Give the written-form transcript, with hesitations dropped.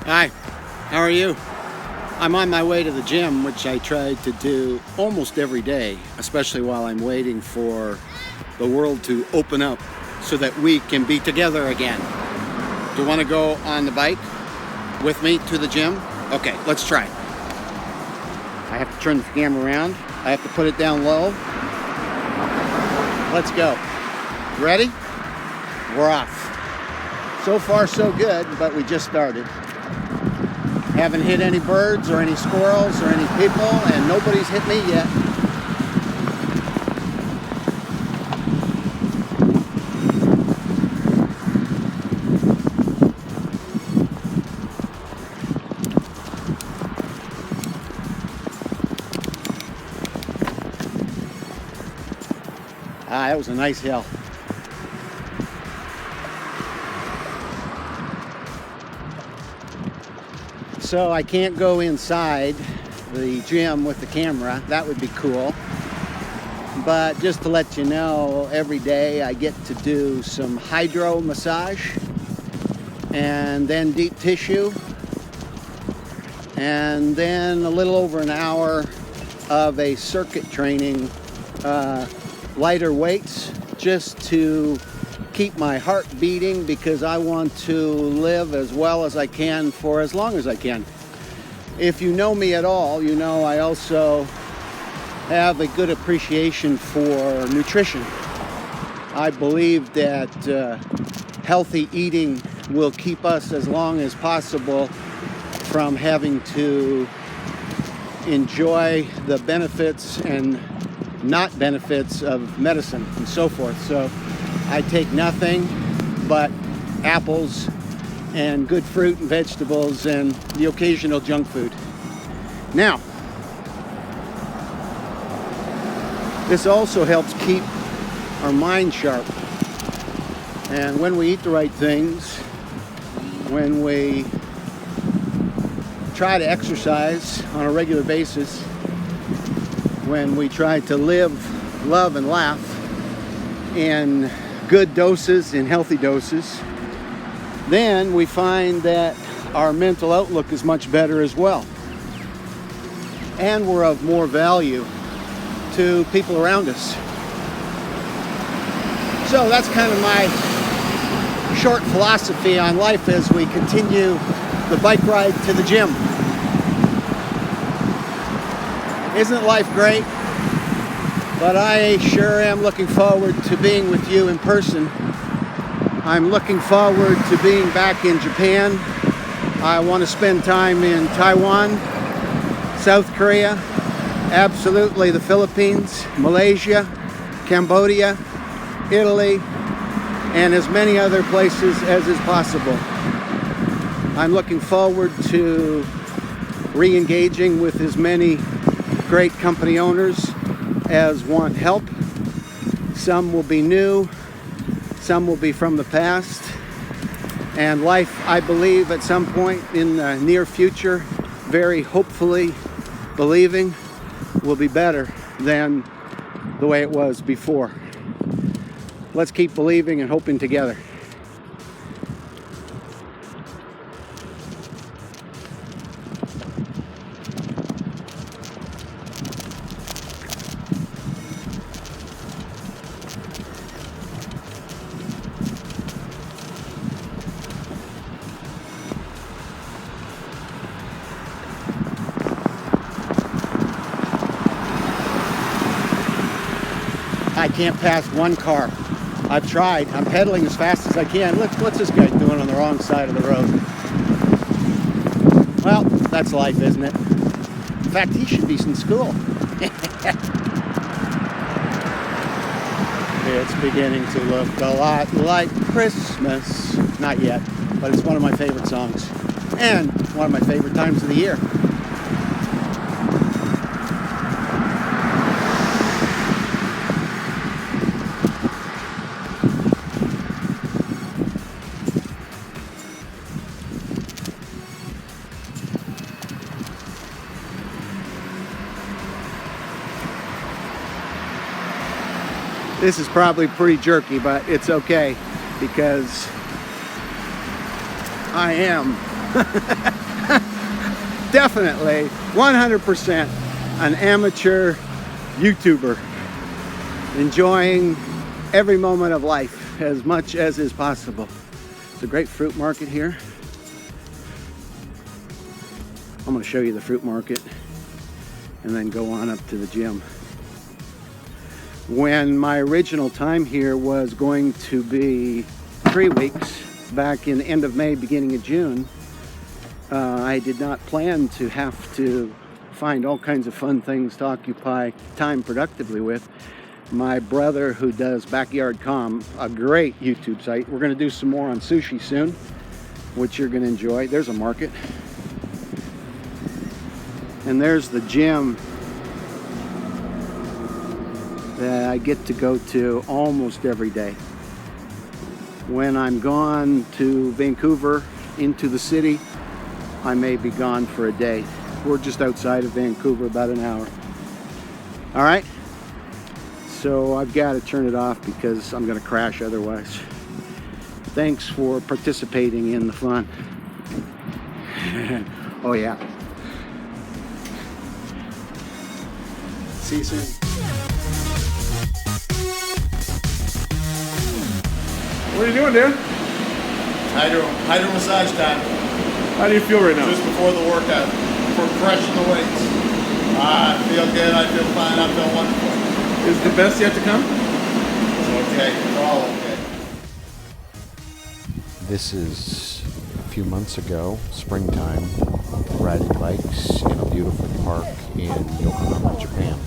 Hi, how are you? I'm on my way to the gym, which I try to do almost every day, especially while I'm waiting for the world to open up so that we can be together again. Do you want to go on the bike with me to the gym? Okay, let's try. I have to turn the camera around. I have to put it down low. Let's go. Ready? We're off. So far, so good, but we just started. Haven't hit any birds or any squirrels or any people, and nobody's hit me yet. That was a nice hill. So I can't go inside the gym with the camera. That would be cool. But just to let you know, every day I get to do some hydro massage and then deep tissue and then a little over an hour of a circuit training, lighter weights, just to keep my heart beating, because I want to live as well as I can for as long as I can. If you know me at all, you know I also have a good appreciation for nutrition. I believe that healthy eating will keep us as long as possible from having to enjoy the benefits and not benefits of medicine and so forth. So I take nothing but apples and good fruit and vegetables and the occasional junk food. Now, this also helps keep our mind sharp. And when we eat the right things, when we try to exercise on a regular basis, when we try to live, love, and laugh in good doses, in healthy doses, then we find that our mental outlook is much better as well. And we're of more value to people around us. So that's kind of my short philosophy on life as we continue the bike ride to the gym. Isn't life great? But I sure am looking forward to being with you in person. I'm looking forward to being back in Japan. I want to spend time in Taiwan, South Korea, absolutely the Philippines, Malaysia, Cambodia, Italy, and as many other places as is possible. I'm looking forward to re-engaging with as many great company owners as want help. Some will be new, some will be from the past, and life, I believe, at some point in the near future, very hopefully believing, will be better than the way it was before. Let's keep believing and hoping together. I can't pass one car. I've tried. I'm pedaling as fast as I can. Look, what's this guy doing on the wrong side of the road? Well, that's life, isn't it? In fact, he should be in school. It's beginning to look a lot like Christmas. Not yet, but it's one of my favorite songs. And one of my favorite times of the year. This is probably pretty jerky, but it's okay because I am Definitely 100% an amateur YouTuber, enjoying every moment of life as much as is possible. It's a great fruit market here. I'm going to show you the fruit market and then go on up to the gym. When my original time here was going to be 3 weeks, back in the end of May, beginning of June, I did not plan to have to find all kinds of fun things to occupy time productively with. My brother, who does Backyard Com, a great YouTube site. We're going to do some more on sushi soon, which you're going to enjoy. There's a market. And there's the gym that I get to go to almost every day. When I'm gone to Vancouver, into the city, I may be gone for a day. We're just outside of Vancouver, about an hour. All right? So I've got to turn it off because I'm going to crash otherwise. Thanks for participating in the fun. Oh yeah. See you soon. What are you doing, dude? Hydro massage time. How do you feel right now? Just before the workout. For crushing the weights. I feel good, I feel fine, I feel wonderful. Is the best yet to come? It's okay. It's all okay. This is a few months ago, springtime, riding bikes in a beautiful park in Yokohama, Japan.